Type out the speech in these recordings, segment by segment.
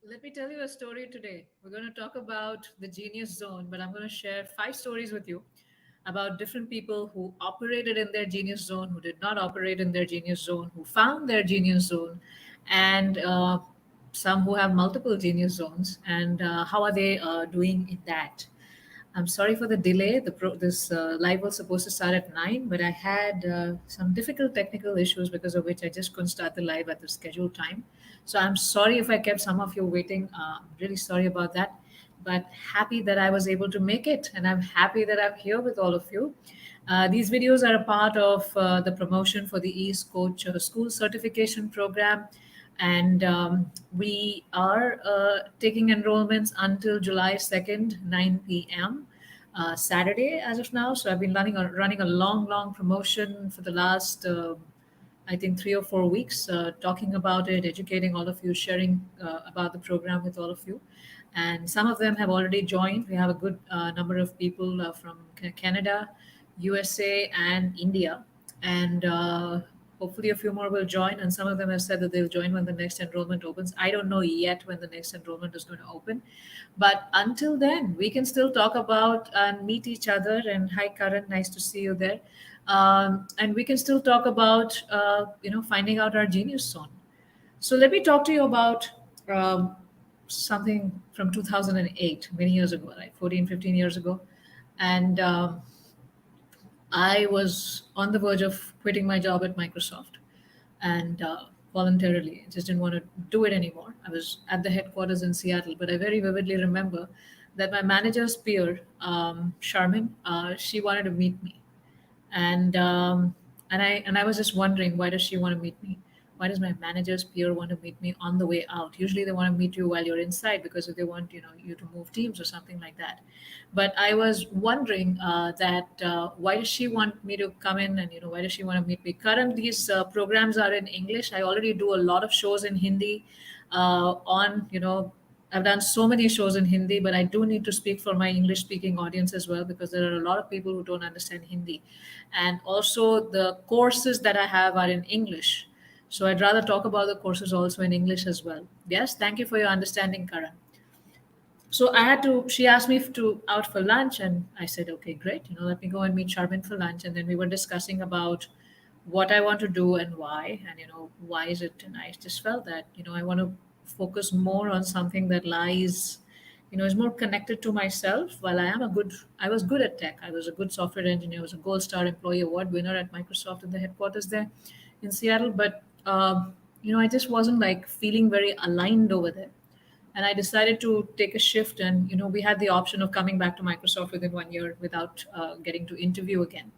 Let me tell you a story today. We're going to talk about the genius zone, but I'm going to share five stories with you about different people who operated in their genius zone, who did not operate in their genius zone, who found their genius zone, and some who have multiple genius zones, and how are they doing in that. I'm sorry for the delay. This live was supposed to start at 9, but I had some difficult technical issues because of which I just couldn't start the live at the scheduled time. So I'm sorry if I kept some of you waiting. I'm really sorry about that. But happy that I was able to make it, and I'm happy that I'm here with all of you. These videos are a part of the promotion for the East Coach School Certification Program, and we are taking enrollments until July 2nd, 9 p.m. Saturday as of now. So I've been running a long promotion for the last, I think, 3 or 4 weeks, talking about it, educating all of you, sharing about the program with all of you. And some of them have already joined. We have a good number of people from Canada, USA, and India. And hopefully a few more will join. And some of them have said that they'll join when the next enrollment opens. I don't know yet when the next enrollment is going to open. But until then, we can still talk about and meet each other. And hi, Karan, nice to see you there. And we can still talk about, finding out our genius zone. So let me talk to you about something from 2008, many years ago, like 14, 15 years ago. And I was on the verge of quitting my job at Microsoft and voluntarily. I just didn't want to do it anymore. I was at the headquarters in Seattle, but I very vividly remember that my manager's peer, Charmin, she wanted to meet me, and I was just wondering, why does she want to meet me? Why does my manager's peer want to meet me on the way out? Usually they want to meet you while you're inside because if they want you to move teams or something like that. But I was wondering that why does she want me to come in, and why does she want to meet me? Currently these programs are in English. I already do a lot of shows in Hindi on I've done so many shows in Hindi, but I do need to speak for my English speaking audience as well because there are a lot of people who don't understand Hindi. And also, the courses that I have are in English. So I'd rather talk about the courses also in English as well. Yes, thank you for your understanding, Karan. So she asked me to out for lunch, and I said, okay, great. Let me go and meet Sharmin for lunch. And then we were discussing about what I want to do and why, and why is it. And I just felt that I want to focus more on something that lies, is more connected to myself. While I was good at tech. I was a good software engineer. I was a Gold Star Employee Award winner at Microsoft in the headquarters there in Seattle. But I just wasn't like feeling very aligned over there, and I decided to take a shift. And we had the option of coming back to Microsoft within 1 year without getting to interview again,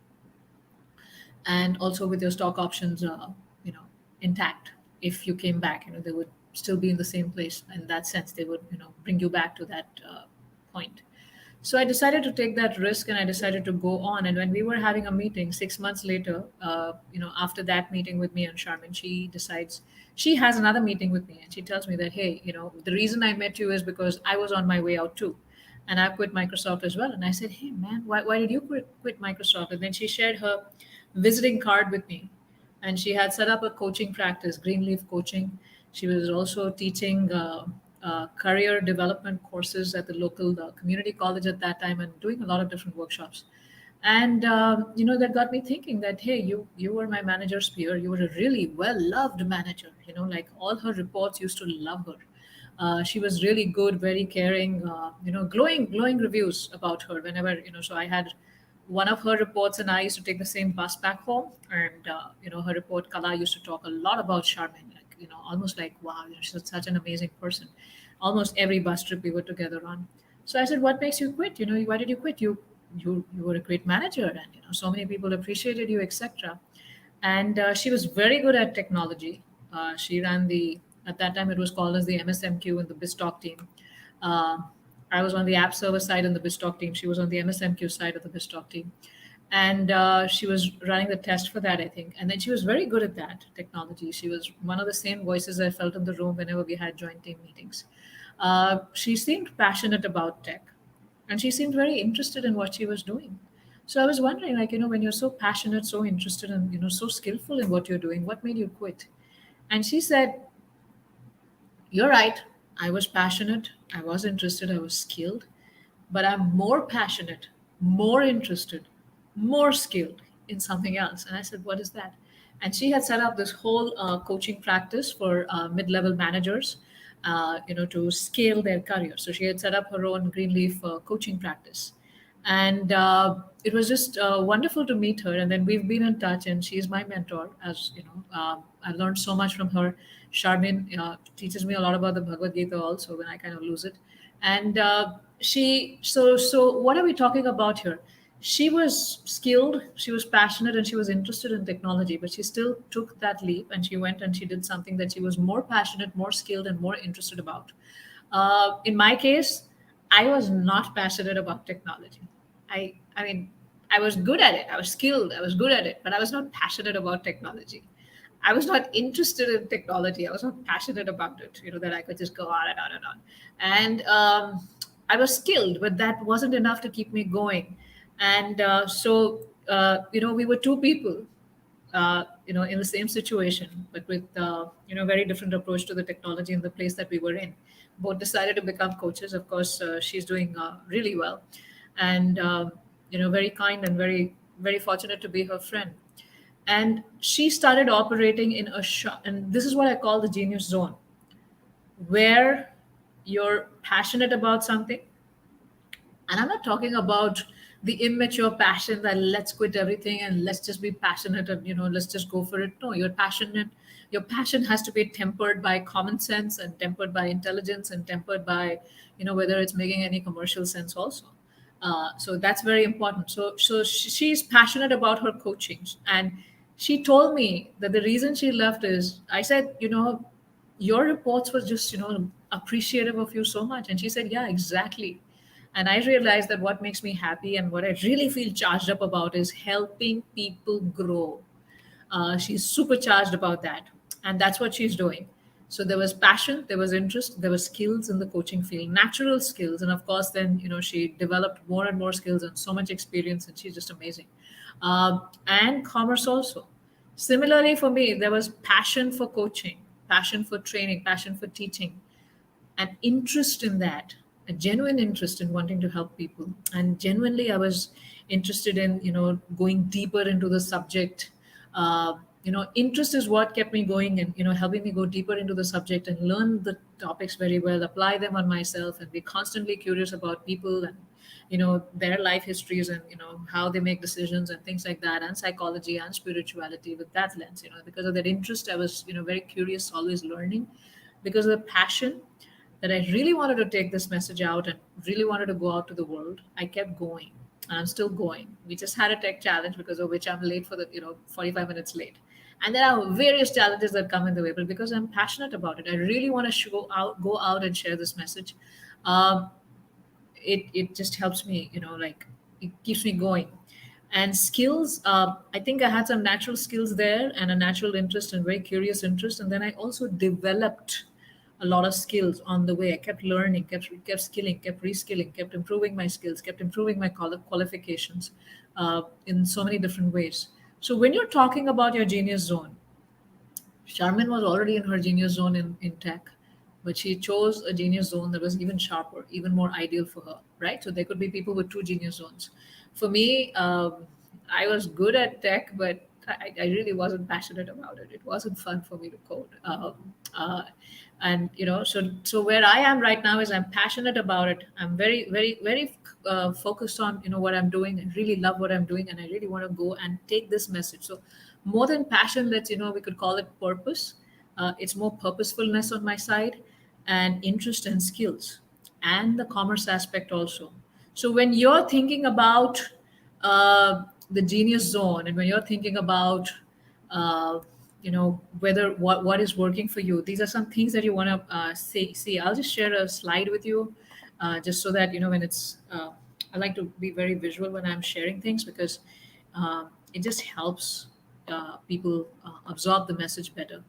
and also with your stock options, you know, intact. If you came back, they would still be in the same place. In that sense, they would bring you back to that point. So I decided to take that risk, and I decided to go on. And when we were having a meeting 6 months later, after that meeting with me and Charmin, she decides she has another meeting with me, and she tells me that, hey, the reason I met you is because I was on my way out too. And I quit Microsoft as well. And I said, hey, man, why did you quit Microsoft? And then she shared her visiting card with me. And she had set up a coaching practice, Greenleaf Coaching. She was also teaching career development courses at the local community college at that time, and doing a lot of different workshops. And that got me thinking that, hey, you were my manager's peer. You were a really well loved manager. Like all her reports used to love her. She was really good, very caring. Glowing reviews about her whenever. So I had one of her reports, and I used to take the same bus back home. And her report Kala used to talk a lot about Charmin, like almost like, wow, she's such an amazing person. Almost every bus trip we were together on. So I said, what makes you quit? Why did you quit? You were a great manager, and so many people appreciated you, etc. And she was very good at technology. She ran the at that time it was called as the MSMQ in the BizTalk team. Uh, I was on the app server side in the BizTalk team. She was on the MSMQ side of the BizTalk team, and she was running the test for that, I think. And then she was very good at that technology. She was one of the same voices I felt in the room whenever we had joint team meetings. She seemed passionate about tech, and she seemed very interested in what she was doing. So I was wondering, like, when you're so passionate, so interested, and so skillful in what you're doing, what made you quit? And she said, you're right. I was passionate, I was interested, I was skilled, but I'm more passionate, more interested, more skilled in something else. And I said, what is that? And she had set up this whole coaching practice for mid-level managers, to scale their career. So she had set up her own Greenleaf coaching practice, and it was just wonderful to meet her. And then we've been in touch, and she's my mentor. As you know, I learned so much from her. Charmin teaches me a lot about the Bhagavad Gita also when I kind of lose it. And so what are we talking about here? She was skilled, she was passionate, and she was interested in technology, but she still took that leap and she went and she did something that she was more passionate, more skilled, and more interested about. In my case, I was not passionate about technology. I mean, I was good at it. I was skilled. I was good at it, but I was not passionate about technology. I was not interested in technology. I was not passionate about it. That I could just go on and on and on. And I was skilled, but that wasn't enough to keep me going. And we were two people in the same situation, but with very different approach to the technology in the place that we were in. Both decided to become coaches. Of course, she's doing really well, and very kind and very very fortunate to be her friend. And she started operating in a shop, and this is what I call the genius zone, where you're passionate about something. And I'm not talking about the immature passion that let's quit everything and let's just be passionate and let's just go for it. No, you're passionate. Your passion has to be tempered by common sense and tempered by intelligence and tempered by whether it's making any commercial sense also. So that's very important. She's passionate about her coaching, and she told me that the reason she left is, I said, your reports were just appreciative of you so much. And she said, yeah, exactly. And I realized that what makes me happy and what I really feel charged up about is helping people grow. She's supercharged about that, and that's what she's doing. So there was passion, there was interest, there were skills in the coaching field, natural skills, and of course, then she developed more and more skills and so much experience, and she's just amazing. And commerce also. Similarly, for me, there was passion for coaching, passion for training, passion for teaching, an interest in that, a genuine interest in wanting to help people. And genuinely, I was interested in going deeper into the subject. Interest is what kept me going, and helping me go deeper into the subject and learn the topics very well, apply them on myself, and be constantly curious about people and their life histories, and how they make decisions and things like that, and psychology and spirituality with that lens. Because of that interest, I was very curious, always learning. Because of the passion that I really wanted to take this message out and really wanted to go out to the world, I kept going. And I'm still going. We just had a tech challenge because of which I'm late for 45 minutes late. And there are various challenges that come in the way, but because I'm passionate about it, I really want to go out and share this message. Um, it just helps me, like it keeps me going. And skills, I think I had some natural skills there and a natural interest and very curious interest. And then I also developed a lot of skills on the way. I kept learning, kept skilling, kept reskilling, kept improving my skills, kept improving my qualifications in so many different ways. So when you're talking about your genius zone, Charmin was already in her genius zone in tech, but she chose a genius zone that was even sharper, even more ideal for her, right? So there could be people with two genius zones. For me, I was good at tech, but I really wasn't passionate about it. It wasn't fun for me to code. And so where I am right now is I'm passionate about it. I'm very, very, very focused on what I'm doing. I really love what I'm doing, and I really want to go and take this message. So more than passion, let's we could call it purpose. It's more purposefulness on my side, and interest and skills, and the commerce aspect also. So when you're thinking about the genius zone, and when you're thinking about whether what is working for you, these are some things that you want to see. I'll just share a slide with you, just so that when it's I like to be very visual when I'm sharing things, because it just helps people absorb the message better.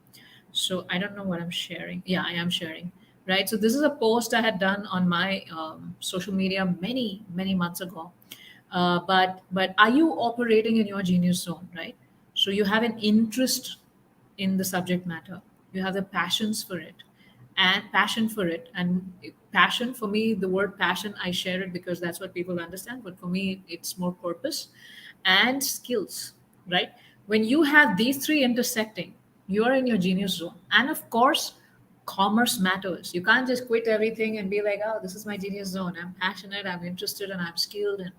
So I don't know what I'm sharing. Yeah, I am sharing. Right. So this is a post I had done on my social media many, many months ago. But are you operating in your genius zone? Right. So you have an interest in the subject matter. You have the passions for it, and passion for it. And passion for me, the word passion, I share it because that's what people understand. But for me, it's more purpose and skills, right? When you have these three intersecting, you are in your genius zone. And of course, commerce matters. You can't just quit everything and be like, oh, this is my genius zone. I'm passionate, I'm interested, and I'm skilled. And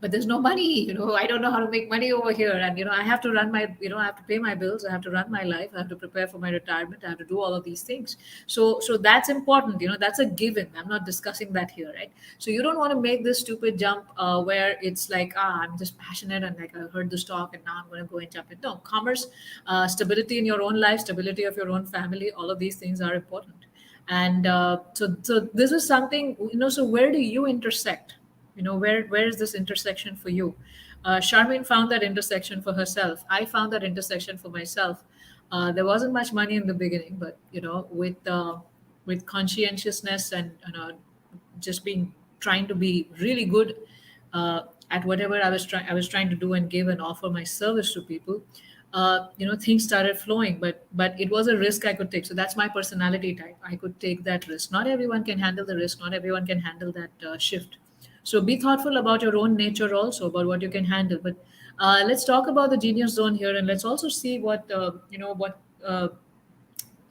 but there's no money. I don't know how to make money over here. And I have to run my, I have to pay my bills. I have to run my life. I have to prepare for my retirement. I have to do all of these things. So that's important. That's a given. I'm not discussing that here, right? So you don't want to make this stupid jump where it's like, I'm just passionate and like I heard this talk and now I'm going to go and jump in. No, commerce, stability in your own life, stability of your own family, all of these things are important. And so this is something, so where do you intersect? Where is this intersection for you? Charmaine found that intersection for herself. I found that intersection for myself. There wasn't much money in the beginning, but with conscientiousness and just being trying to be really good at whatever I was trying to do and give and offer my service to people. Things started flowing, but it was a risk I could take. So that's my personality type. I could take that risk. Not everyone can handle the risk. Not everyone can handle that shift. So be thoughtful about your own nature also, about what you can handle. But let's talk about the genius zone here, and let's also see what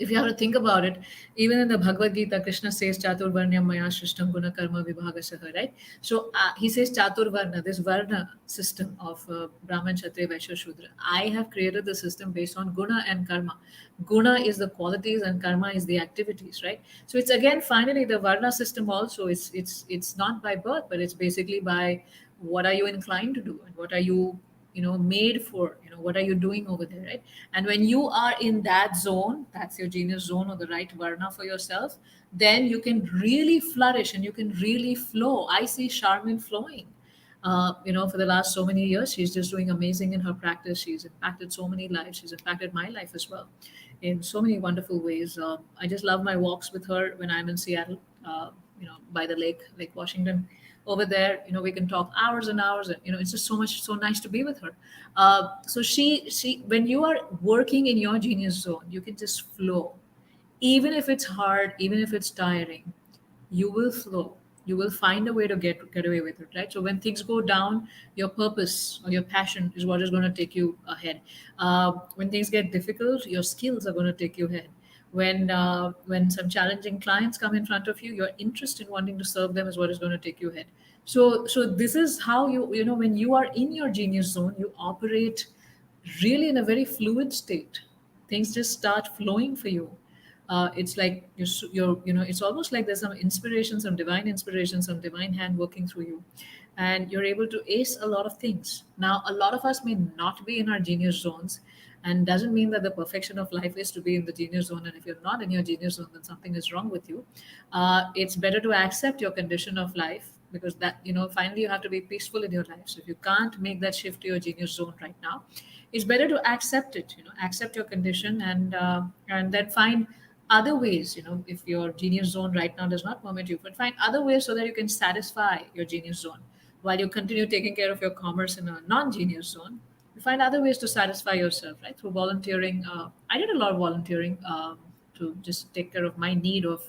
if you have to think about it, even in the Bhagavad Gita, Krishna says Chaturvarnyam Maya Shrishtam Guna Karma Vibhagasaha, right? So he says Chaturvarna, this Varna system of Brahman, Kshatriya, Vaishya, Shudra. I have created the system based on Guna and Karma. Guna is the qualities and Karma is the activities, right? So it's again finally the Varna system also. It's not by birth, but it's basically by what are you inclined to do and what are you made for, what are you doing over there, right? And when you are in that zone, that's your genius zone or the right varna for yourself, then you can really flourish and you can really flow. I see Charmin flowing. For the last so many years, she's just doing amazing in her practice. She's impacted so many lives. She's impacted my life as well in so many wonderful ways. I just love my walks with her when I'm in Seattle, by the Lake Washington. Over there, we can talk hours and hours, and it's just so nice to be with her. So she, when you are working in your genius zone, you can just flow, even if it's hard, even if it's tiring, you will flow. You will find a way to get away with it, right? So when things go down, your purpose or your passion is what is going to take you ahead. When things get difficult, your skills are going to take you ahead. When some challenging clients come in front of you, your interest in wanting to serve them is what is going to take you ahead. So this is how when you are in your genius zone, you operate really in a very fluid state. Things just start flowing for you. It's like it's almost like there's some inspiration, some divine hand working through you, and you're able to ace a lot of things. Now, a lot of us may not be in our genius zones, and doesn't mean that the perfection of life is to be in the genius zone. And if you're not in your genius zone, then something is wrong with you. It's better to accept your condition of life, because that finally you have to be peaceful in your life. So if you can't make that shift to your genius zone right now, it's better to accept it. Accept your condition, and then find other ways. If your genius zone right now does not permit you, but find other ways so that you can satisfy your genius zone while you continue taking care of your commerce in a non-genius zone. You find other ways to satisfy yourself, right? Through volunteering. I did a lot of volunteering to just take care of my need of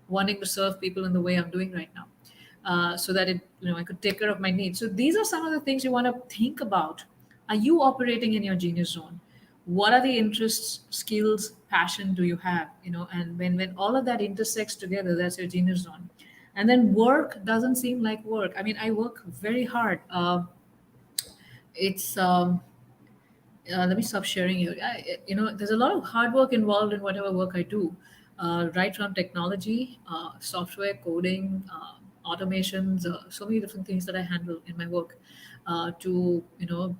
wanting to serve people in the way I'm doing right now, so that I could take care of my needs. So these are some of the things you want to think about. Are you operating in your genius zone? What are the interests, skills, passion do you have? And when all of that intersects together, that's your genius zone. And then work doesn't seem like work. I mean, I work very hard. It's Let me stop sharing you. There's a lot of hard work involved in whatever work I do, right from technology, software, coding, automations, so many different things that I handle in my work, to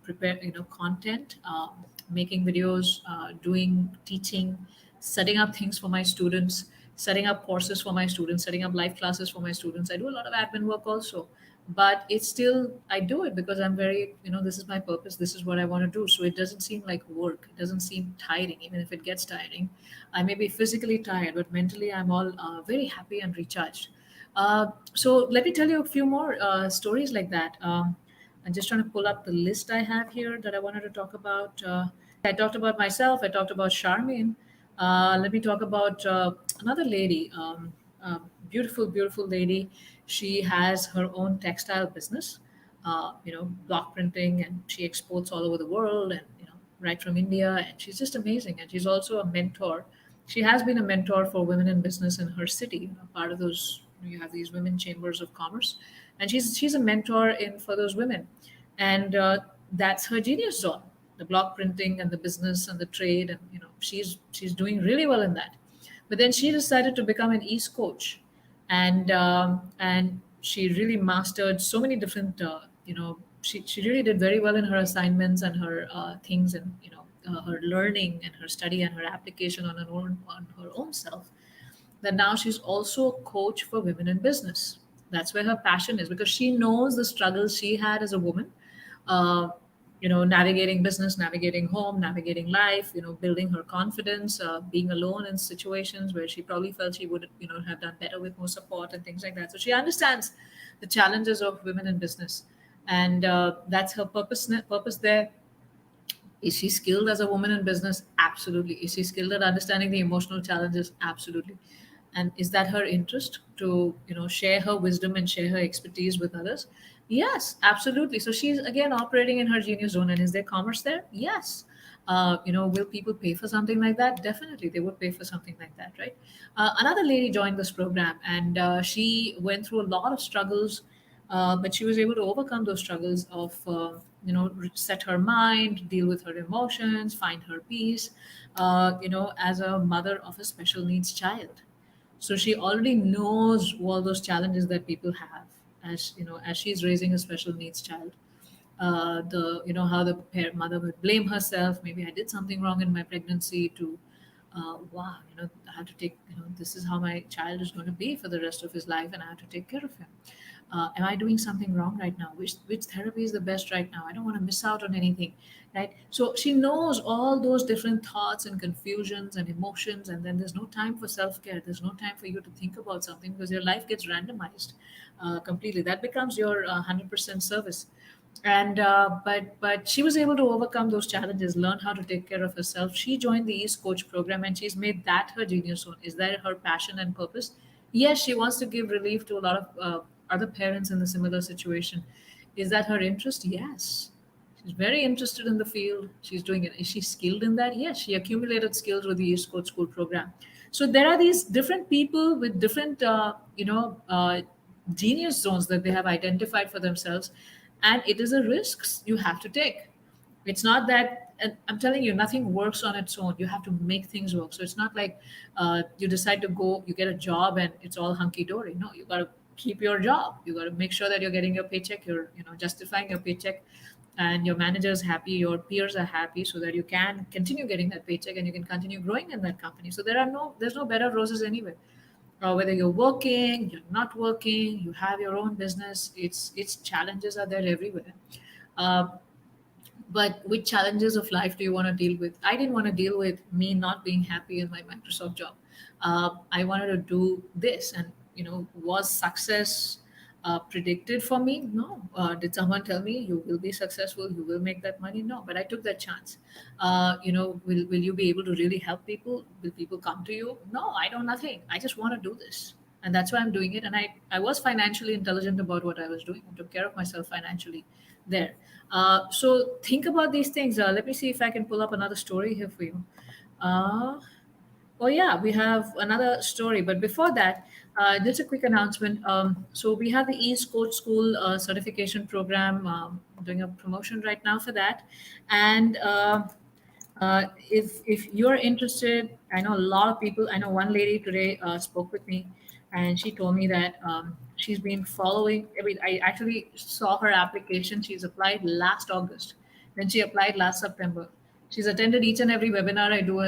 prepare content, making videos, doing teaching, setting up things for my students, setting up courses for my students, setting up live classes for my students. I do a lot of admin work also, but it's still, I do it because I'm very, this is my purpose, this is what I want to do. So it doesn't seem like work, it doesn't seem tiring. Even if it gets tiring, I may be physically tired, but mentally I'm all very happy and recharged. So let me tell you a few more stories like that. I'm just trying to pull up the list I have here that I wanted to talk about. I talked about myself, I talked about Charmaine. Let me talk about another lady, beautiful, beautiful lady. She has her own textile business, block printing, and she exports all over the world, and right from India. And she's just amazing. And she's also a mentor. She has been a mentor for women in business in her city. Part of those, you have these women chambers of commerce, and she's a mentor in for those women, and that's her genius zone, the block printing and the business and the trade, and she's doing really well in that. But then she decided to become an east coach, and she really mastered so many different she really did very well in her assignments and her things, and her learning and her study and her application on her own self, that now she's also a coach for women in business. That's where her passion is, because she knows the struggles she had as a woman, uh, navigating business, navigating home, navigating life, building her confidence, being alone in situations where she probably felt she would, have done better with more support and things like that. So she understands the challenges of women in business, and that's her purpose there. Is she skilled as a woman in business? Absolutely. Is she skilled at understanding the emotional challenges? Absolutely. And is that her interest to, share her wisdom and share her expertise with others? Yes, absolutely. So she's again operating in her genius zone. And is there commerce there? Yes. Will people pay for something like that? Definitely, they would pay for something like that, right? Another lady joined this program, and she went through a lot of struggles, but she was able to overcome those struggles of set her mind, deal with her emotions, find her peace, as a mother of a special needs child. So she already knows all those challenges that people have, as she's raising a special needs child. The how the mother would blame herself, maybe I did something wrong in my pregnancy, to wow, I have to take, this is how my child is going to be for the rest of his life, and I have to take care of him. Am I doing something wrong right now? Which therapy is the best right now? I don't want to miss out on anything, right? So she knows all those different thoughts and confusions and emotions, and then there's no time for self-care. There's no time for you to think about something, because your life gets randomized completely. That becomes your 100% service. And but she was able to overcome those challenges, learn how to take care of herself. She joined the East Coach program, and she's made that her genius zone. Is that her passion and purpose? Yes, she wants to give relief to a lot of other parents in the similar situation. Is that her interest? Yes. She's very interested in the field. She's doing it. Is she skilled in that? Yes, she accumulated skills with the East Coast School program. So there are these different people with different, genius zones that they have identified for themselves, and it is a risk you have to take. It's not that, and I'm telling you, nothing works on its own. You have to make things work. So it's not like you decide to go, you get a job, and it's all hunky dory. No, you got to keep your job. You got to make sure that you're getting your paycheck. You're, justifying your paycheck, and your manager is happy, your peers are happy, so that you can continue getting that paycheck and you can continue growing in that company. So there's no bed of roses anywhere. Whether you're working, you're not working, you have your own business, it's challenges are there everywhere. Uh, but which challenges of life do you want to deal with? I didn't want to deal with me not being happy in my Microsoft job. I wanted to do this, and was success predicted for me? No. Did someone tell me you will be successful, you will make that money? No. But I took that chance. Will you be able to really help people? Will people come to you? No, I know nothing. I just want to do this, and that's why I'm doing it. And I was financially intelligent about what I was doing. I took care of myself financially there. So think about these things. Let me see if I can pull up another story here for you. Uh, Oh, yeah, we have another story. But before that, just a quick announcement. So we have the East Coast School certification program, doing a promotion right now for that. And if you're interested, I know a lot of people. I know one lady today spoke with me, and she told me that she's been following. I actually saw her application. She's applied last August, then she applied last September. She's attended each and every webinar I do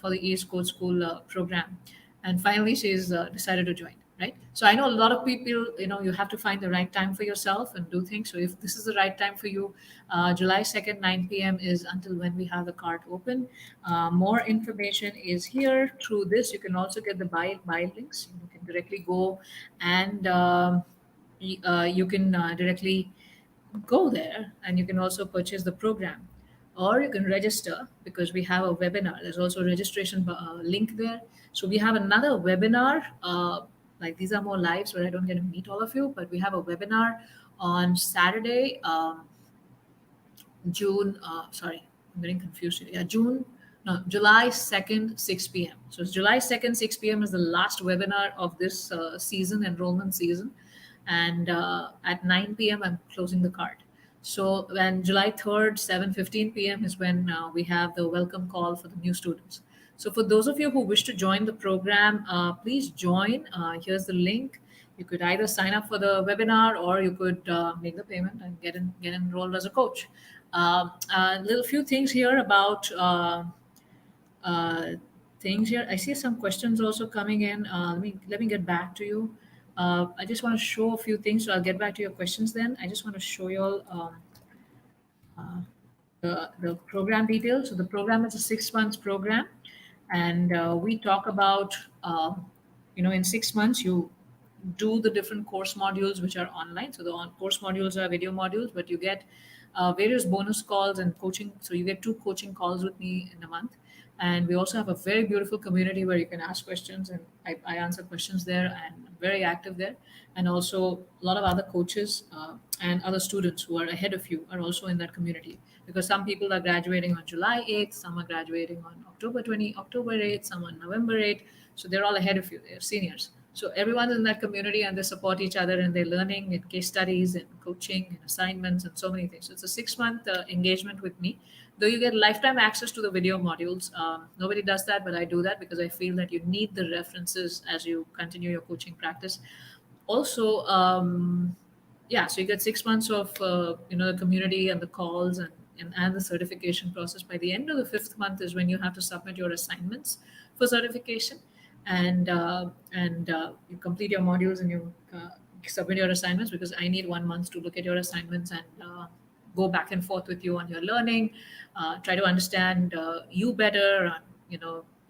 for the East Coast School program, and finally she's decided to join. Right. So I know a lot of people. You have to find the right time for yourself and do things. So if this is the right time for you, July 2nd, 9 p.m. is until when we have the cart open. More information is here through this. You can also get the buy links. You can directly go, and you can directly go there, and you can also purchase the program. or you can register because we have a webinar. There's also a registration link there. So we have another webinar. Like these are more lives where I don't get to meet all of you, but we have a webinar on Saturday. Sorry, I'm getting confused here. Yeah, no, July 2nd, 6 p.m. So it's July 2nd, 6 p.m. is the last webinar of this season, enrollment season. And at 9 p.m., I'm closing the card. So when July 3rd, 7:15 p.m. is when we have the welcome call for the new students. So for those of you who wish to join the program, please join. Here's the link. You could either sign up for the webinar or you could make the payment and get enrolled as a coach. A little few things here about uh, things here. I see some questions also coming in. Let me get back to you. I just want to show a few things. So I'll get back to your questions then. I just want to show you all. The program details. So the program is a 6 months program, and we talk about in 6 months you do the different course modules which are online. So the course modules are video modules, but you get various bonus calls and coaching. So you get two coaching calls with me in a month. And we also have a very beautiful community where you can ask questions, and I answer questions there, and I'm very active there. And also a lot of other coaches and other students who are ahead of you are also in that community, because some people are graduating on July 8th, some are graduating on October 8th, some on November 8th. So they're all ahead of you. They're seniors. So everyone's in that community and they support each other, and they're learning and case studies and coaching and assignments and so many things. So it's a 6 month engagement with me. Though you get lifetime access to the video modules, nobody does that, but I do that because I feel that you need the references as you continue your coaching practice. Also, yeah, so you get 6 months of the community and the calls and the certification process. By the end of the fifth month is when you have to submit your assignments for certification, and you complete your modules and you submit your assignments, because I need 1 month to look at your assignments and go back and forth with you on your learning, try to understand you better,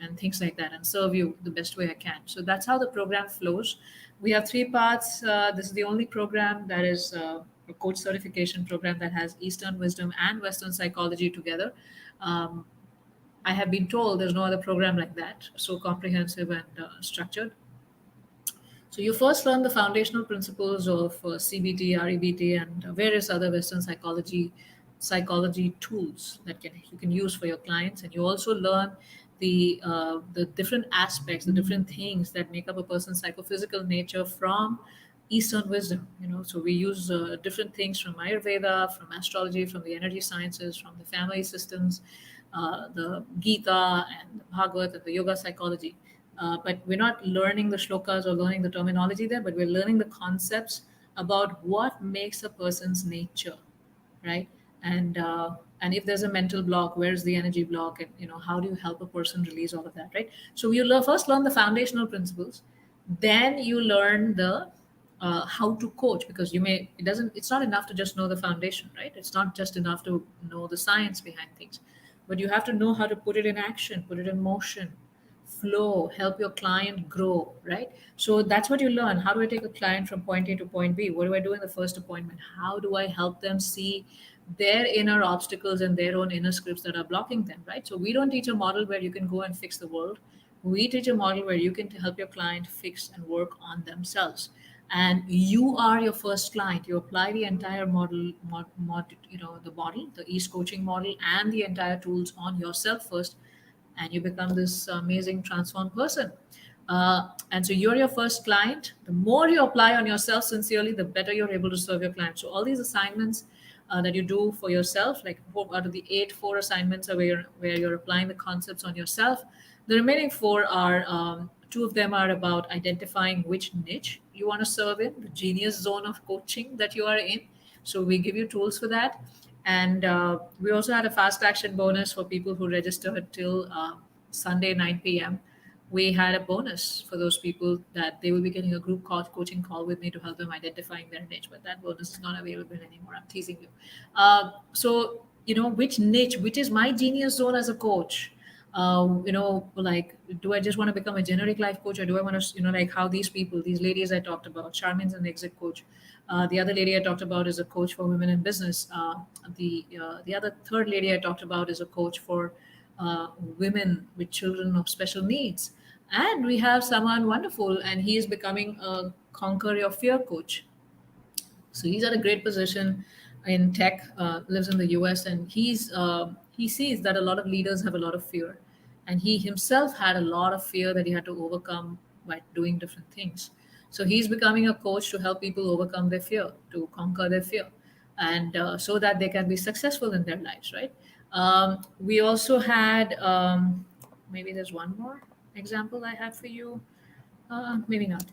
and things like that, and serve you the best way I can. So that's how the program flows. We have three parts. This is the only program that is a coach certification program that has Eastern wisdom and Western psychology together. Um, I have been told there's no other program like that, so comprehensive and structured. So you first learn the foundational principles of CBT, REBT, and various other Western psychology tools that you can use for your clients, and you also learn the different aspects, the different things that make up a person's psychophysical nature from Eastern wisdom. So we use different things from Ayurveda, from astrology, from the energy sciences, from the family systems, the Gita and the Bhagavad and the yoga psychology. But we're not learning the shlokas or learning the terminology there, but we're learning the concepts about what makes a person's nature, right? And if there's a mental block, where's the energy block, and how do you help a person release all of that, right? So you first learn the foundational principles, then you learn the how to coach, because it's not enough to just know the foundation, right? It's not just enough to know the science behind things, but you have to know how to put it in action, put it in motion, flow, help your client grow, right? So that's what you learn. How do I take a client from point A to point B? What do I do in the first appointment? How do I help them see their inner obstacles and their own inner scripts that are blocking them, right? So we don't teach a model where you can go and fix the world. We teach a model where you can help your client fix and work on themselves. And you are your first client. You apply the entire the model, the East coaching model, and the entire tools on yourself first, and you become this amazing transformed person. And so you're your first client. The more you apply on yourself sincerely, the better you're able to serve your client. So all these assignments that you do for yourself, like 4 out of the 8, 4 assignments are where you're applying the concepts on yourself. The remaining 4 are 2 of them are about identifying which niche you want to serve in, the genius zone of coaching that you are in. So we give you tools for that. And we also had a fast action bonus for people who registered till Sunday 9 p.m. We had a bonus for those people that they will be getting a group coaching call with me to help them identifying their niche. But that bonus is not available anymore. I'm teasing you. So which niche, which is my genius zone as a coach. Like, do I just want to become a generic life coach, or do I want to, like how these people, these ladies I talked about, Charmin's an exec coach. The other lady I talked about is a coach for women in business. The other third lady I talked about is a coach for women with children of special needs. And we have someone wonderful, and he is becoming a conquer your fear coach. So he's at a great position in tech, lives in the US, and he sees that a lot of leaders have a lot of fear, and he himself had a lot of fear that he had to overcome by doing different things. So he's becoming a coach to help people overcome their fear, to conquer their fear, and so that they can be successful in their lives. Right? We also had, maybe there's one more example I had for you. Maybe not.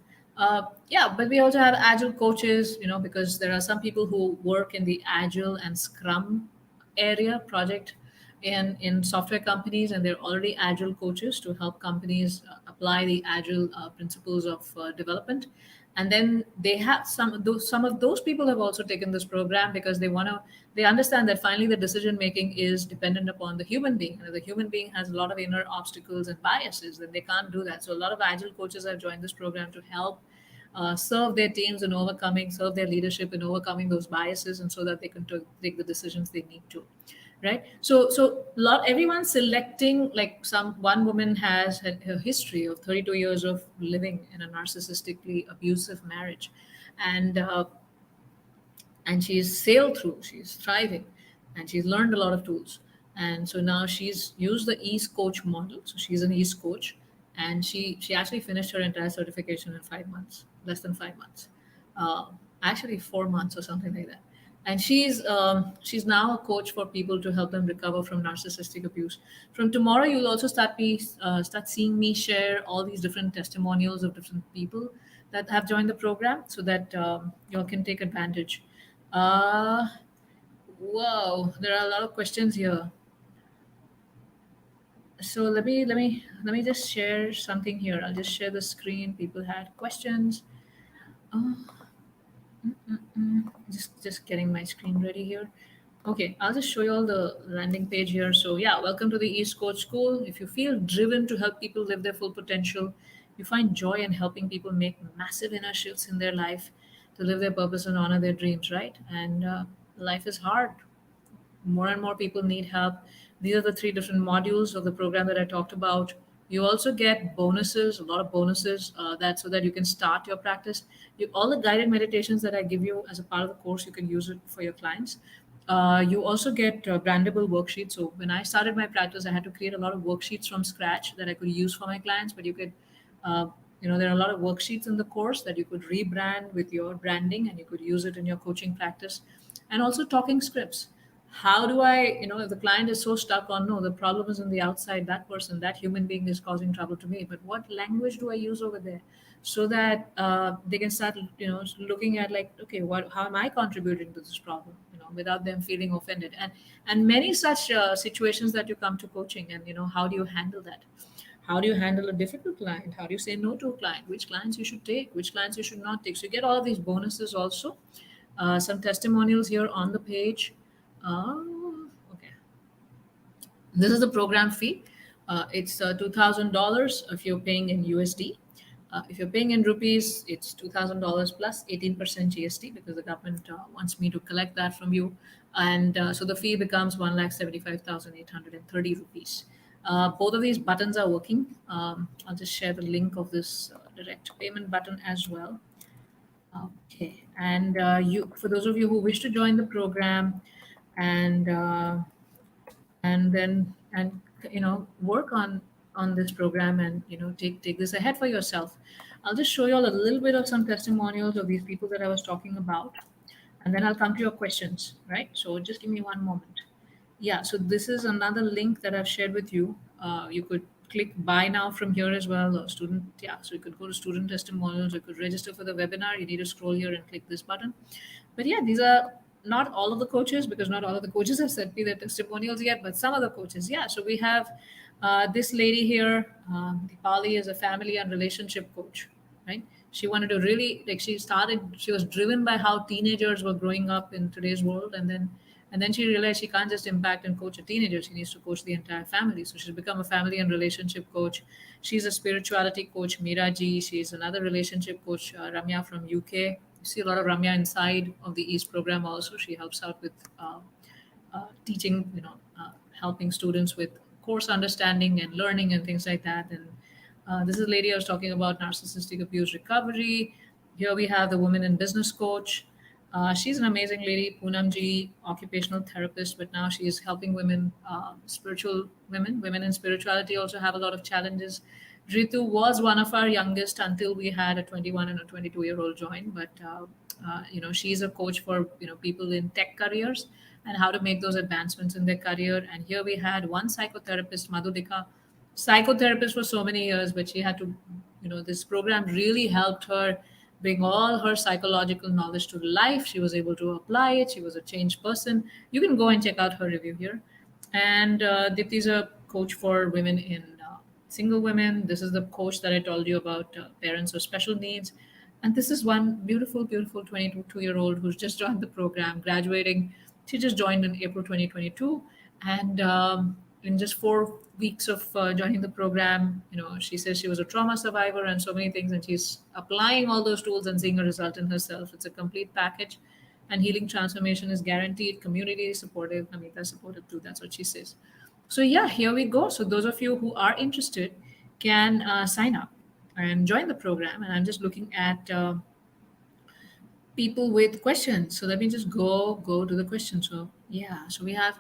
Yeah, but we also have agile coaches, because there are some people who work in the agile and scrum area project in software companies, and they're already agile coaches to help companies apply the agile principles of development. And then they have some of those people have also taken this program because they understand that finally the decision making is dependent upon the human being, and if the human being has a lot of inner obstacles and biases, then they can't do that. So a lot of agile coaches have joined this program to help serve their teams in serve their leadership in overcoming those biases, and so that they can take the decisions they need to. Right. So lot everyone's selecting, like, some one woman has had a history of 32 years of living in a narcissistically abusive marriage, and she's sailed through, she's thriving, and she's learned a lot of tools. And so now she's used the east coach model, so she's an east coach, and she actually finished her entire certification in 5 months, less than 5 months, uh, actually 4 months or something like that. And she's now a coach for people to help them recover from narcissistic abuse. From tomorrow, you'll also start seeing me share all these different testimonials of different people that have joined the program, so that you all can take advantage. uh, Whoa, there are a lot of questions here. So let me just share something here. I'll just share the screen. People had questions. Oh, just getting my screen ready here. Okay, I'll just show you all the landing page here. So yeah, welcome to the East Coast School. If you feel driven to help people live their full potential, you find joy in helping people make massive inner shifts in their life to live their purpose and honor their dreams, right? And life is hard. More and more people need help. These are the three different modules of the program that I talked about. You also get bonuses, a lot of bonuses, that so that you can start your practice. All the guided meditations that I give you as a part of the course, you can use it for your clients. You also get brandable worksheets. So when I started my practice, I had to create a lot of worksheets from scratch that I could use for my clients. But you could, uh, there are a lot of worksheets in the course that you could rebrand with your branding, and you could use it in your coaching practice. And also talking scripts. How do I, if the client is so stuck on, no, the problem is in the outside, that person, that human being is causing trouble to me, but what language do I use over there, so that they can start, looking at, like, okay, how am I contributing to this problem, without them feeling offended, and many such situations that you come to coaching, and how do you handle that? How do you handle a difficult client? How do you say no to a client? Which clients you should take? Which clients you should not take? So you get all of these bonuses also. Some testimonials here on the page. Okay. This is the program fee. It's $2,000 if you're paying in USD. If you're paying in rupees, it's $2,000 plus 18% GST, because the government wants me to collect that from you. And so the fee becomes 1,75,830 rupees. Both of these buttons are working. I'll just share the link of this direct payment button as well. Okay, and for those of you who wish to join the program, and then work on this program, and take this ahead for yourself, I'll just show you all a little bit of some testimonials of these people that I was talking about, and then I'll come to your questions. Right? So just give me one moment. Yeah, so this is another link that I've shared with you. You could click buy now from here as well, or student. Yeah, so you could go to student testimonials. You could register for the webinar. You need to scroll here and click this button. But yeah, these are not all of the coaches, because not all of the coaches have sent me their testimonials yet, but some of the coaches. Yeah, so we have this lady here. Dipali is a family and relationship coach, right? She wanted to really, like, she was driven by how teenagers were growing up in today's world, and then And then she realized she can't just impact and coach a teenager, she needs to coach the entire family. So she's become a family and relationship coach. She's a spirituality coach, Meera Ji. She's another relationship coach, Ramya from UK. You see a lot of Ramya inside of the East program also. She helps out with teaching, helping students with course understanding and learning and things like that. And this is a lady I was talking about, narcissistic abuse recovery. Here we have the woman in business coach. She's an amazing lady, Poonamji, occupational therapist, but now she is helping women, spiritual women. Women in spirituality also have a lot of challenges. Ritu was one of our youngest until we had a 21 and a 22-year-old join, but she's a coach for people in tech careers and how to make those advancements in their career. And here we had one psychotherapist, Madhulika, psychotherapist for so many years, but she had to, this program really helped her bring all her psychological knowledge to life. She was able to apply it. She was a changed person. You can go and check out her review here. And Dipti is a coach for women in single women. This is the coach that I told you about, parents with special needs. And this is one beautiful, beautiful 22-year-old who's just joined the program, graduating. She just joined in April 2022. And in just 4 weeks of joining the program, she says she was a trauma survivor and so many things. And she's applying all those tools and seeing a result in herself. It's a complete package. And healing transformation is guaranteed. Community is supportive. Namita is supportive too. That's what she says. So, yeah, here we go. So, those of you who are interested can sign up and join the program. And I'm just looking at people with questions. So let me just go to the questions. So yeah, so we have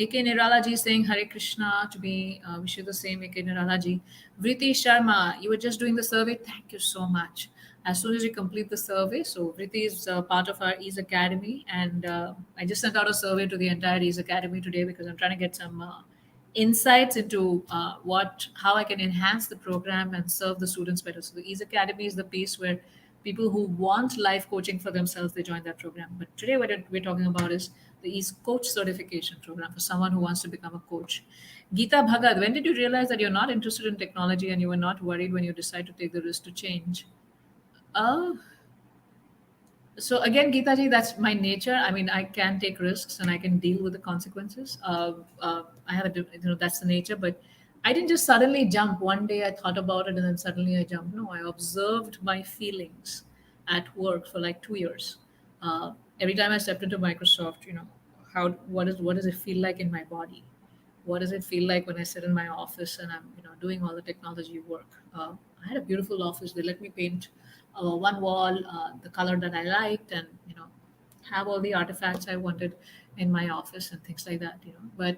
AK Niralaji saying Hare Krishna to be wish you the same, AK Niralaji. Vriti Sharma, you were just doing the survey. Thank you so much. As soon as you complete the survey, so Vriti is part of our Ease Academy, and I just sent out a survey to the entire Ease Academy today because I'm trying to get some insights into what how I can enhance the program and serve the students better. So the Ease Academy is the piece where people who want life coaching for themselves, they join that program. But today what we're talking about is the Ease Coach certification program for someone who wants to become a coach. Geeta Bhagat, when did you realize that you're not interested in technology and you were not worried when you decide to take the risk to change? Uh, so again, Geeta ji, that's my nature. I mean, I can take risks and I can deal with the consequences. I have that's the nature. But I didn't just suddenly jump. One day I thought about it and then suddenly I jumped. No, I observed my feelings at work for like 2 years. Every time I stepped into Microsoft, how what does it feel like in my body? What does it feel like when I sit in my office and I'm doing all the technology work? I had a beautiful office. They let me paint one wall the color that I liked, and have all the artifacts I wanted in my office and things like that. But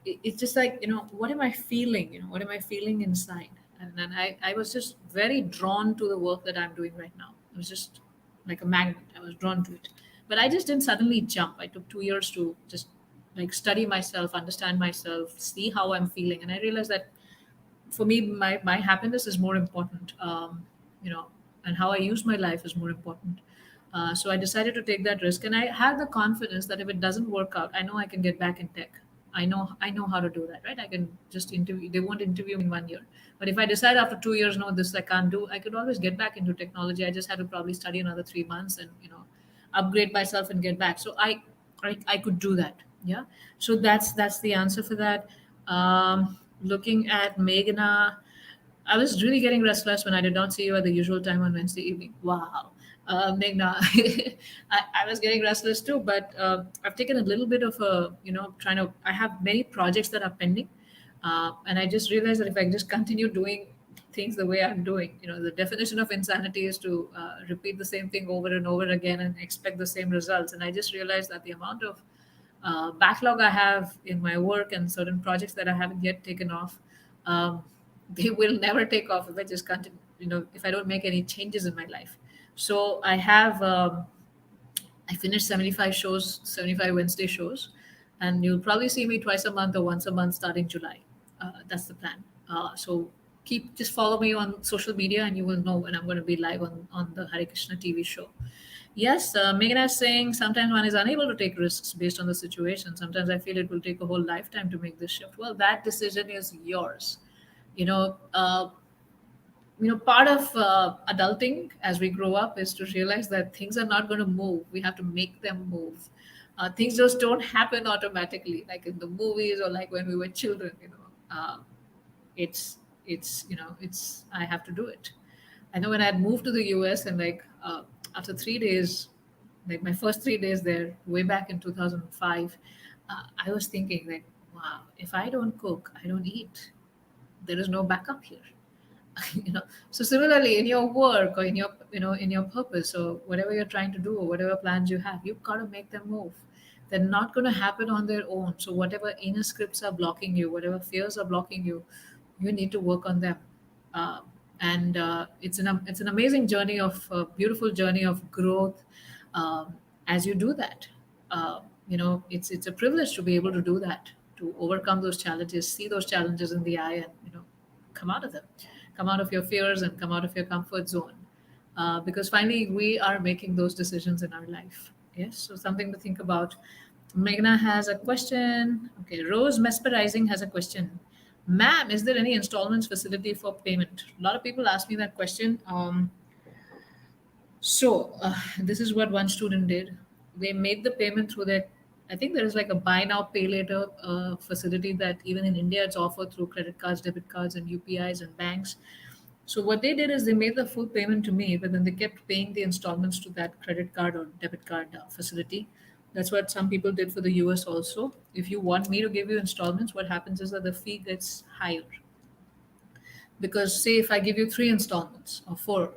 it's just like what am I feeling? What am I feeling inside? And then I was just very drawn to the work that I'm doing right now. It was just like a magnet. I was drawn to it. But I just didn't suddenly jump. I took 2 years to just like study myself, understand myself, see how I'm feeling. And I realized that for me, my happiness is more important, you know, and how I use my life is more important. So I decided to take that risk, and I had the confidence that if it doesn't work out, I know I can get back in tech. I know how to do that, right? I can just interview. They won't interview me in 1 year, but if I decide after 2 years, no, this I can't do, I could always get back into technology. I just had to probably study another 3 months and upgrade myself and get back. So I could do that. Yeah. So that's the answer for that. Looking at Meghna, I was really getting restless when I did not see you at the usual time on Wednesday evening. Wow. Meghna, I was getting restless too, but I've taken a little bit of a, I have many projects that are pending. And I just realized that if I just continue doing things the way I'm doing, the definition of insanity is to repeat the same thing over and over again and expect the same results. And I just realized that the amount of backlog I have in my work and certain projects that I haven't yet taken off, um, they will never take off if I just continue, if I don't make any changes in my life. So I finished 75 shows, 75 Wednesday shows, and you'll probably see me twice a month or once a month starting July. That's the plan. So just follow me on social media and you will know when I'm going to be live on the Hare Krishna TV show. Yes, Meghna is saying sometimes one is unable to take risks based on the situation. Sometimes I feel it will take a whole lifetime to make this shift. Well, that decision is yours. You know, uh, part of adulting as we grow up is to realize that things are not going to move. We have to make them move. Things just don't happen automatically like in the movies or like when we were children, it's it's I have to do it. I know when I had moved to the US and like after 3 days, like my first 3 days there, way back in 2005, I was thinking like, wow, if I don't cook, I don't eat. There is no backup here. So similarly in your work or in your in your purpose or whatever you're trying to do or whatever plans you have, you've got to make them move. They're not going to happen on their own. So whatever inner scripts are blocking you, whatever fears are blocking you, you need to work on them. uh, and it's an amazing journey of beautiful journey of growth. As you do that, it's a privilege to be able to do that, to overcome those challenges, see those challenges in the eye, and come out of them, come out of your fears and come out of your comfort zone, because finally we are making those decisions in our life. Yes, so something to think about. Meghna has a question. Okay, Rose Mesmerizing has a question. Ma'am, is there any installments facility for payment? A lot of people ask me that question. This is what one student did. They made the payment through their, I think there is like a buy now, pay later facility that even in India it's offered through credit cards, debit cards, and UPIs and banks. So what they did is they made the full payment to me, but then they kept paying the installments to that credit card or debit card facility. That's what some people did for the US also. If you want me to give you installments, what happens is that the fee gets higher. Because say if I give you three installments or four,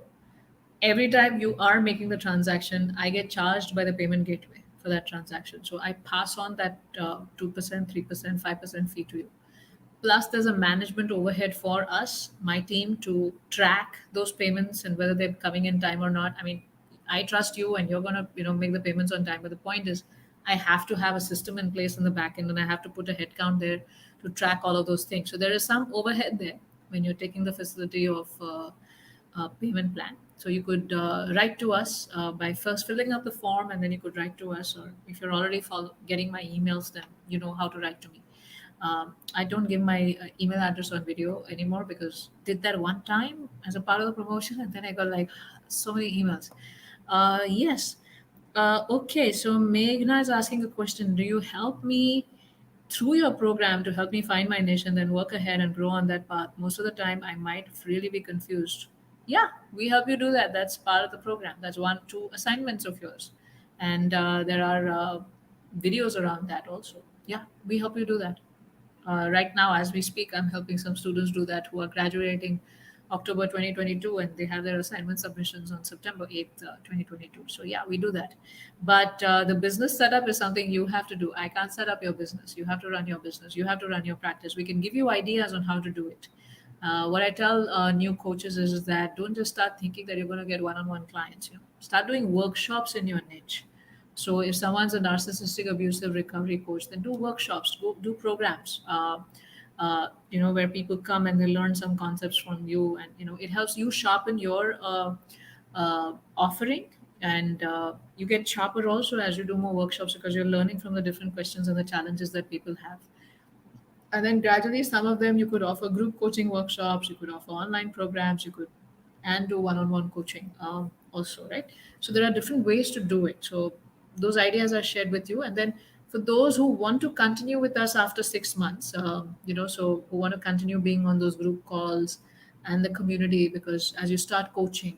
every time you are making the transaction, I get charged by the payment gateway for that transaction. So I pass on that 2%, 3%, 5% fee to you. Plus, there's a management overhead for us, my team, to track those payments and whether they're coming in time or not. I mean, I trust you, and you're gonna, make the payments on time. But the point is, I have to have a system in place in the back end, and I have to put a headcount there to track all of those things. So there is some overhead there when you're taking the facility of payment plan. So you could write to us by first filling out the form, and then you could write to us. Or if you're already getting my emails, then you know how to write to me. I don't give my email address on video anymore because did that one time as a part of the promotion, and then I got like so many emails. Yes. Okay, so Meghna is asking a question. Do you help me through your program to help me find my niche and then work ahead and grow on that path? Most of the time, I might really be confused. Yeah, we help you do that. That's part of the program. That's one, two assignments of yours. And there are videos around that also. Yeah, we help you do that. Right now, as we speak, I'm helping some students do that who are graduating October 2022, and they have their assignment submissions on September 8th, 2022. So yeah, we do that. But the business setup is something you have to do. I can't set up your business. You have to run your business. You have to run your practice. We can give you ideas on how to do it. What I tell new coaches is that don't just start thinking that you're going to get one-on-one clients. Start doing workshops in your niche. So if someone's a narcissistic abusive recovery coach, then do workshops, go do programs, where people come and they learn some concepts from you, and it helps you sharpen your offering, and you get sharper also as you do more workshops because you're learning from the different questions and the challenges that people have. And then gradually some of them you could offer group coaching workshops, you could offer online programs, you could and do one-on-one coaching also, right? So there are different ways to do it. So those ideas are shared with you, and then for those who want to continue with us after 6 months, so who want to continue being on those group calls and the community, because as you start coaching,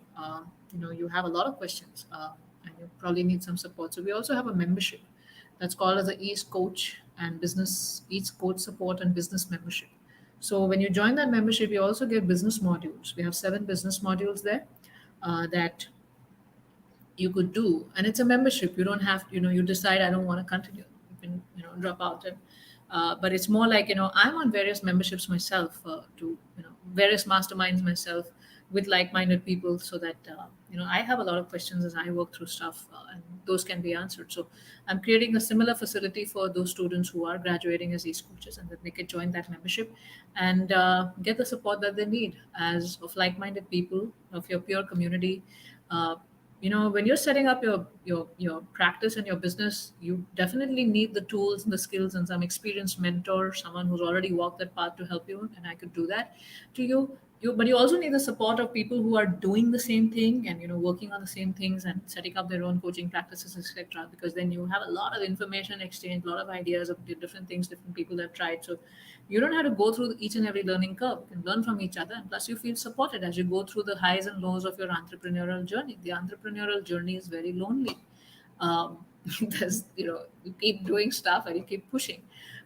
you have a lot of questions, and you probably need some support. So we also have a membership that's called as the East Coach and Business East Coach Support and Business Membership. So when you join that membership, you also get business modules. We have 7 business modules there that you could do, and it's a membership. You don't have, you decide I don't want to continue. You can, drop out, and but it's more like I'm on various memberships myself to various masterminds myself with like-minded people, so that I have a lot of questions as I work through stuff, and those can be answered. So I'm creating a similar facility for those students who are graduating as East coaches, and that they can join that membership and get the support that they need as of like-minded people of your peer community. uh, when you're setting up your practice and your business, you definitely need the tools and the skills and some experienced mentor, someone who's already walked that path to help you, and I could do that to you. but you also need the support of people who are doing the same thing and working on the same things and setting up their own coaching practices, etc. Because then you have a lot of information exchange, a lot of ideas of different things different people have tried. So you don't have to go through each and every learning curve. You can learn from each other, and plus you feel supported as you go through the highs and lows of your entrepreneurial journey. The entrepreneurial journey is very lonely. There's, you keep doing stuff and you keep pushing.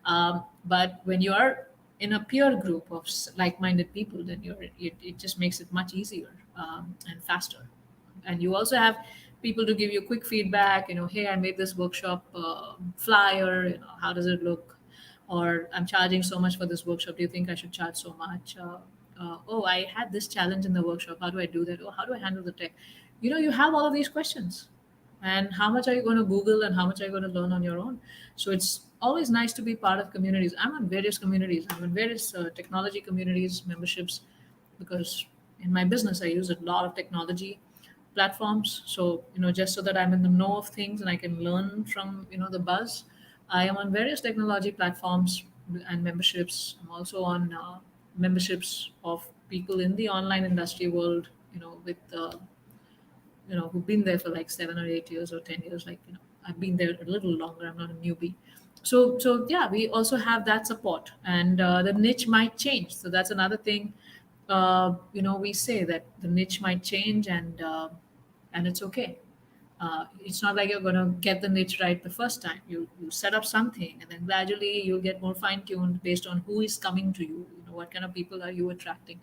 But when you are in a peer group of like-minded people, then it just makes it much easier and faster. And you also have people to give you quick feedback. Hey, I made this workshop flyer. How does it look? Or I'm charging so much for this workshop. Do you think I should charge so much? Oh, I had this challenge in the workshop. How do I do that? Oh, how do I handle the tech? You have all of these questions, and how much are you going to Google and how much are you going to learn on your own? So it's always nice to be part of communities. I'm on various communities. I'm in various technology communities, memberships, because in my business I use a lot of technology platforms. So just so that I'm in the know of things and I can learn from the buzz, I am on various technology platforms and memberships. I'm also on memberships of people in the online industry world, with who've been there for like 7 or 8 years or 10 years. Like I've been there a little longer. I'm not a newbie. So yeah, we also have that support, and the niche might change. So that's another thing. We say that the niche might change, and it's okay. It's not like you're going to get the niche right the first time. You set up something, and then gradually you'll get more fine tuned based on who is coming to you. What kind of people are you attracting?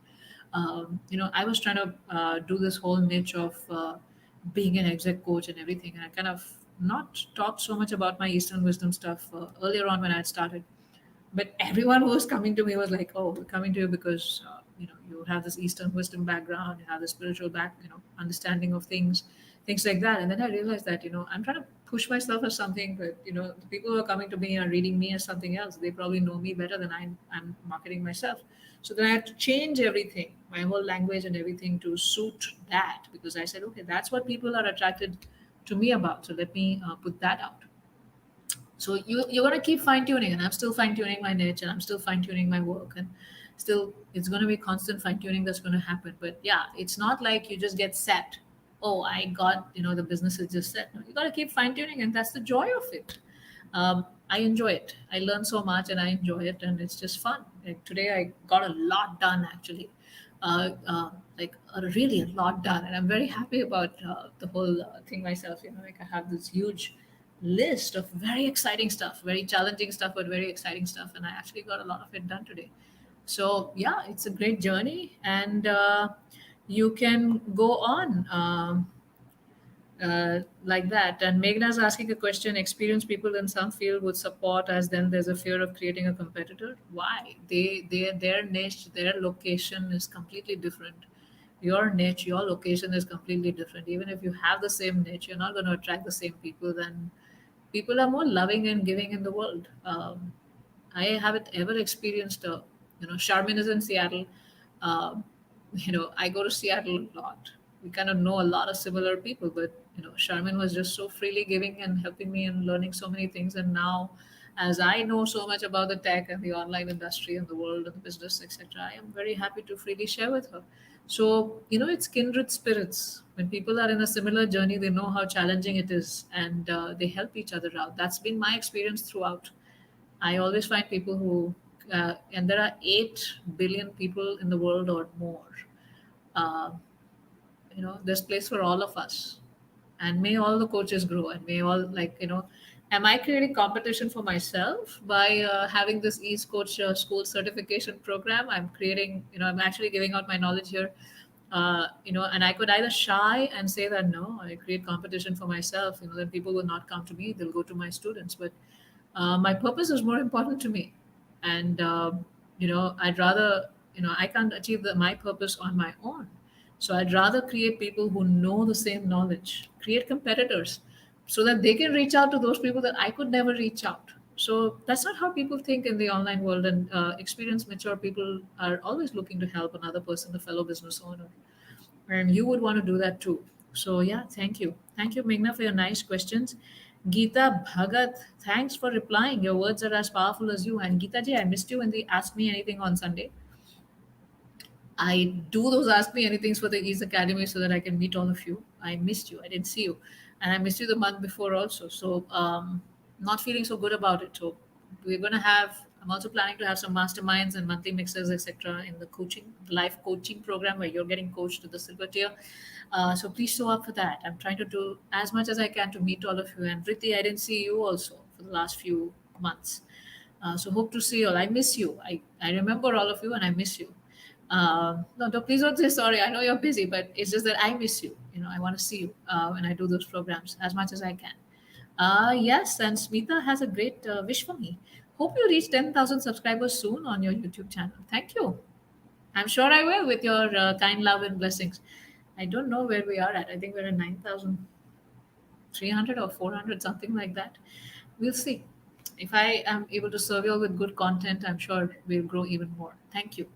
I was trying to do this whole niche of being an exec coach and everything, and I kind of not talked so much about my Eastern wisdom stuff earlier on when I had started. But everyone who was coming to me was like, "Oh, we're coming to you because you have this Eastern wisdom background, you have the spiritual understanding of things like that." And then I realized that I'm trying to push myself as something, but the people who are coming to me are reading me as something else. They probably know me better than I'm marketing myself. So then I had to change everything, my whole language and everything to suit that, because I said, okay, that's what people are attracted to me about. So let me put that out. So you're gonna keep fine tuning, and I'm still fine tuning my niche, and I'm still fine tuning my work, and still it's gonna be constant fine tuning that's gonna happen. But yeah, it's not like you just get set. Oh, I got the business is just set. No, you gotta keep fine tuning, and that's the joy of it. I enjoy it. I learn so much, and I enjoy it, and it's just fun. Like today, I got a lot done actually. Like really a lot done, and I'm very happy about the whole thing myself. Like I have this huge list of very exciting stuff, very challenging stuff, but very exciting stuff. And I actually got a lot of it done today. So, yeah, it's a great journey. And you can go on like that. And Meghna's asking a question: experienced people in some field would support, as then there's a fear of creating a competitor. Why? Their niche, their location is completely different. Your niche, your location is completely different. Even if you have the same niche, you're not going to attract the same people. Then people are more loving and giving in the world. I haven't ever experienced Charmin is in Seattle. Um, I go to Seattle a lot. We kind of know a lot of similar people, but Charmin was just so freely giving and helping me and learning so many things. And now, as I know so much about the tech and the online industry and the world and the business, etc., I am very happy to freely share with her. So, it's kindred spirits. When people are in a similar journey, they know how challenging it is, and they help each other out. That's been my experience throughout. I always find people who, and there are 8 billion people in the world or more. Uh, there's place for all of us. And may all the coaches grow, and may all, like, am I creating competition for myself by having this East Coach school certification program? I'm creating, I'm actually giving out my knowledge here. And I could either shy and say that no, I create competition for myself, then people will not come to me, they'll go to my students. But my purpose is more important to me. And I'd rather, I can't achieve my purpose on my own. So I'd rather create people who know the same knowledge, create competitors, so that they can reach out to those people that I could never reach out. So that's not how people think in the online world. And experienced mature people are always looking to help another person, a fellow business owner, and you would want to do that too. So yeah, thank you Meghna, for your nice questions. Geeta Bhagat, thanks for replying. Your words are as powerful as you. And Geeta ji, I missed you when they asked me anything on Sunday. I do those Ask Me Anythings for the Ease Academy so that I can meet all of you. I missed you. I didn't see you. And I missed you the month before also. So, not feeling so good about it. So, we're going to have, I'm also planning to have some masterminds and monthly mixers, etc., in the coaching, the life coaching program where you're getting coached to the silver tier. So, please show up for that. I'm trying to do as much as I can to meet all of you. And Vritti, I didn't see you also for the last few months. So hope to see you all. I miss you. I remember all of you and I miss you. No, please don't say sorry. I know you're busy, but it's just that I miss you. I want to see you when I do those programs as much as I can. Yes, and Smita has a great wish for me. Hope you reach 10,000 subscribers soon on your YouTube channel. Thank you. I'm sure I will with your kind love and blessings. I don't know where we are at. I think we're at 9,300 or 400, something like that. We'll see. If I am able to serve you all with good content, I'm sure we'll grow even more. Thank you.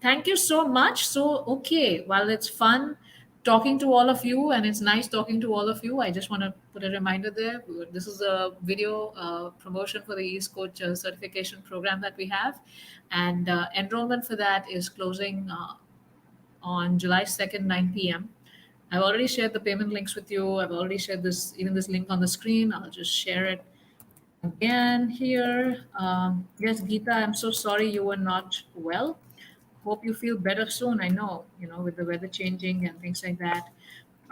Thank you so much. So, okay, while it's fun talking to all of you and it's nice talking to all of you, I just want to put a reminder there. This is a video promotion for the East Coach certification program that we have. And enrollment for that is closing on July 2nd, 9 p.m. I've already shared the payment links with you. I've already shared this, even this link on the screen. I'll just share it again here. Yes, Geeta, I'm so sorry you were not well. Hope you feel better soon. I know, with the weather changing and things like that.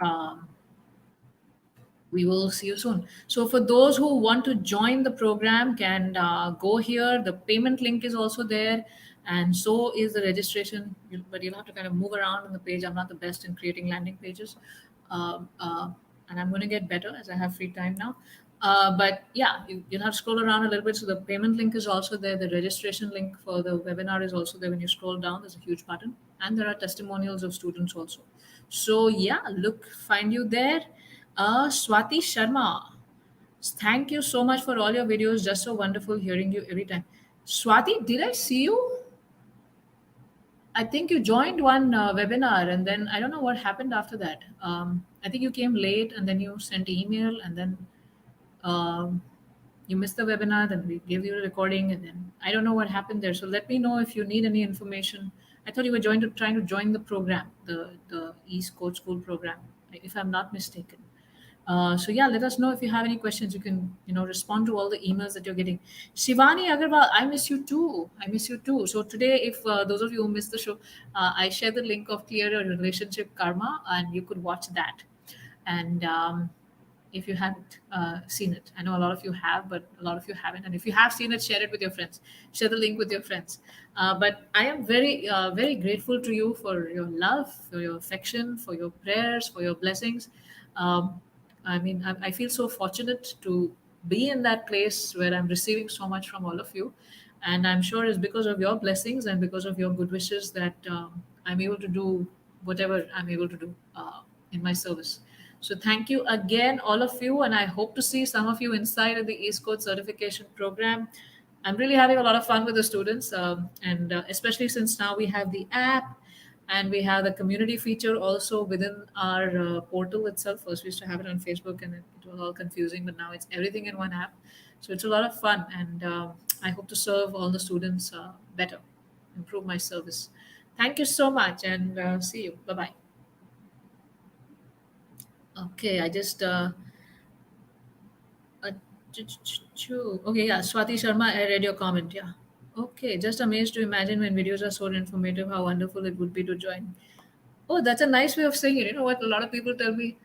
Um, we will see you soon. So for those who want to join the program, can go here. The payment link is also there, and so is the registration. But you'll have to kind of move around on the page. I'm not the best in creating landing pages, um, uh, and I'm going to get better as I have free time now. But yeah, you'll have to scroll around a little bit. So the payment link is also there. The registration link for the webinar is also there. When you scroll down, there's a huge button, and there are testimonials of students also. So yeah, find you there. Swati Sharma, thank you so much for all your videos. Just so wonderful hearing you every time. Swati, did I see you? I think you joined one webinar and then I don't know what happened after that. I think you came late and then you sent email and then um, you missed the webinar. Then we gave you a recording and then I don't know what happened there. So let me know if you need any information. I thought you were trying to join the program, the East Coach School program, if I'm not mistaken. So yeah, let us know if you have any questions. You can, respond to all the emails that you're getting. Shivani Agarwal, I miss you too. I miss you too. So today, if those of you who missed the show, I share the link of Clear Your Relationship Karma, and you could watch that. And if you haven't seen it, I know a lot of you have, but a lot of you haven't. And if you have seen it, share it with your friends. Share the link with your friends. But I am very, very grateful to you for your love, for your affection, for your prayers, for your blessings. Um, I mean, I feel so fortunate to be in that place where I'm receiving so much from all of you. And I'm sure it's because of your blessings and because of your good wishes that I'm able to do whatever I'm able to do in my service. So thank you again, all of you, and I hope to see some of you inside of the East Coast certification program. I'm really having a lot of fun with the students, and especially since now we have the app and we have the community feature also within our portal itself. First, we used to have it on Facebook, and it was all confusing, but now it's everything in one app. So it's a lot of fun, and I hope to serve all the students better, improve my service. Thank you so much, and see you. Bye bye. Okay, I just Uh, okay, yeah, Swati Sharma, I read your comment. Yeah. Okay, just amazed to imagine when videos are so informative, how wonderful it would be to join. Oh, that's a nice way of saying it. You know what? A lot of people tell me,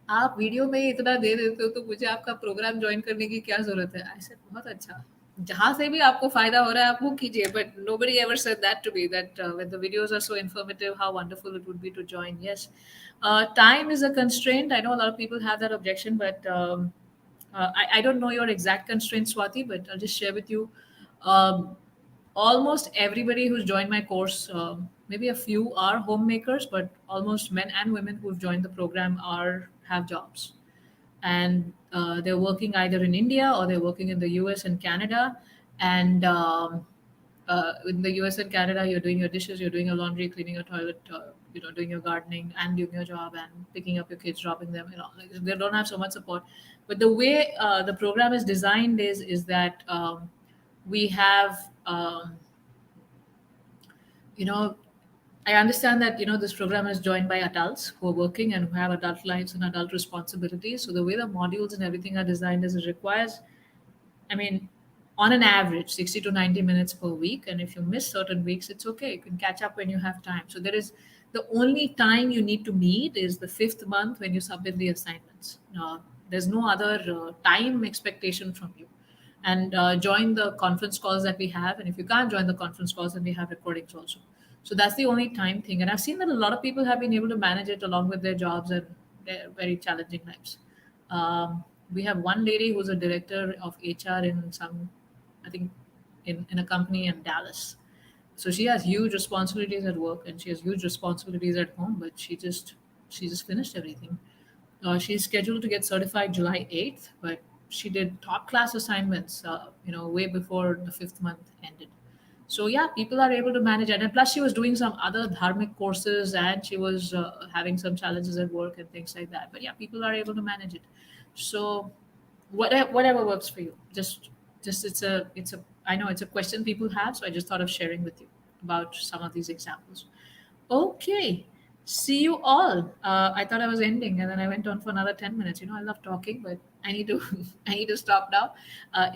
आप video में ही इतना दे देते हो तो मुझे आपका programme join करने की क्या जरूरत है? आई सेड बहुत अच्छा. जहाँ से भी आपको फायदा हो रहा है आप वो कीजिए. But nobody ever said that to me. That when the videos are so informative, how wonderful it would be to join. Yes, time is a constraint. I know a lot of people have that objection, but I don't know your exact constraints, Swati, but I'll just share with you. Um, Almost everybody who's joined my course, maybe a few are homemakers, but almost men and women who've joined the program are have jobs, and they're working either in India or they're working in the US and Canada. And in the US and Canada, you're doing your dishes, you're doing your laundry, cleaning your toilet, doing your gardening and doing your job and picking up your kids, dropping them. Like they don't have so much support. But the way the program is designed is that we have, you know, I understand that this program is joined by adults who are working and who have adult lives and adult responsibilities. So the way the modules and everything are designed is it requires, I mean, on an average, 60 to 90 minutes per week. And if you miss certain weeks, it's okay. You can catch up when you have time. So there is the only time you need to meet is the fifth month when you submit the assignments. There's no other time expectation from you. And join the conference calls that we have. And if you can't join the conference calls, then we have recordings also. So that's the only time thing. And I've seen that a lot of people have been able to manage it along with their jobs and their very challenging lives. We have one lady who's a director of HR in some, I think, in a company in Dallas. So she has huge responsibilities at work and she has huge responsibilities at home, but she just finished everything. She's scheduled to get certified July 8th, but she did top class assignments, way before the fifth month ended. So yeah, people are able to manage it. And plus, she was doing some other dharmic courses and she was having some challenges at work and things like that. But yeah, people are able to manage it. So whatever works for you. Just it's a I know it's a question people have, so I just thought of sharing with you about some of these examples. Okay. See you all. I thought I was ending, and then I went on for another 10 minutes. I love talking, but I need to I need to stop now.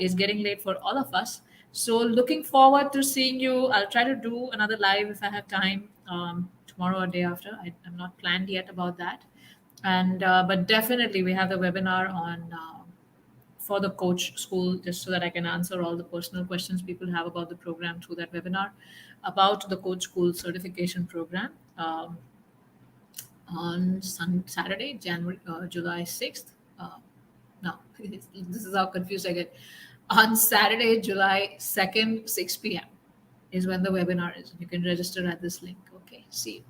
It's getting late for all of us. So looking forward to seeing you. I'll try to do another live if I have time tomorrow or day after. I'm not planned yet about that, and but definitely we have the webinar on. For the coach school, just so that I can answer all the personal questions people have about the program through that webinar, about the coach school certification program on Saturday, July 6th. No, this is how confused I get. On Saturday, July 2nd, 6 p.m. is when the webinar is. You can register at this link. Okay, see you.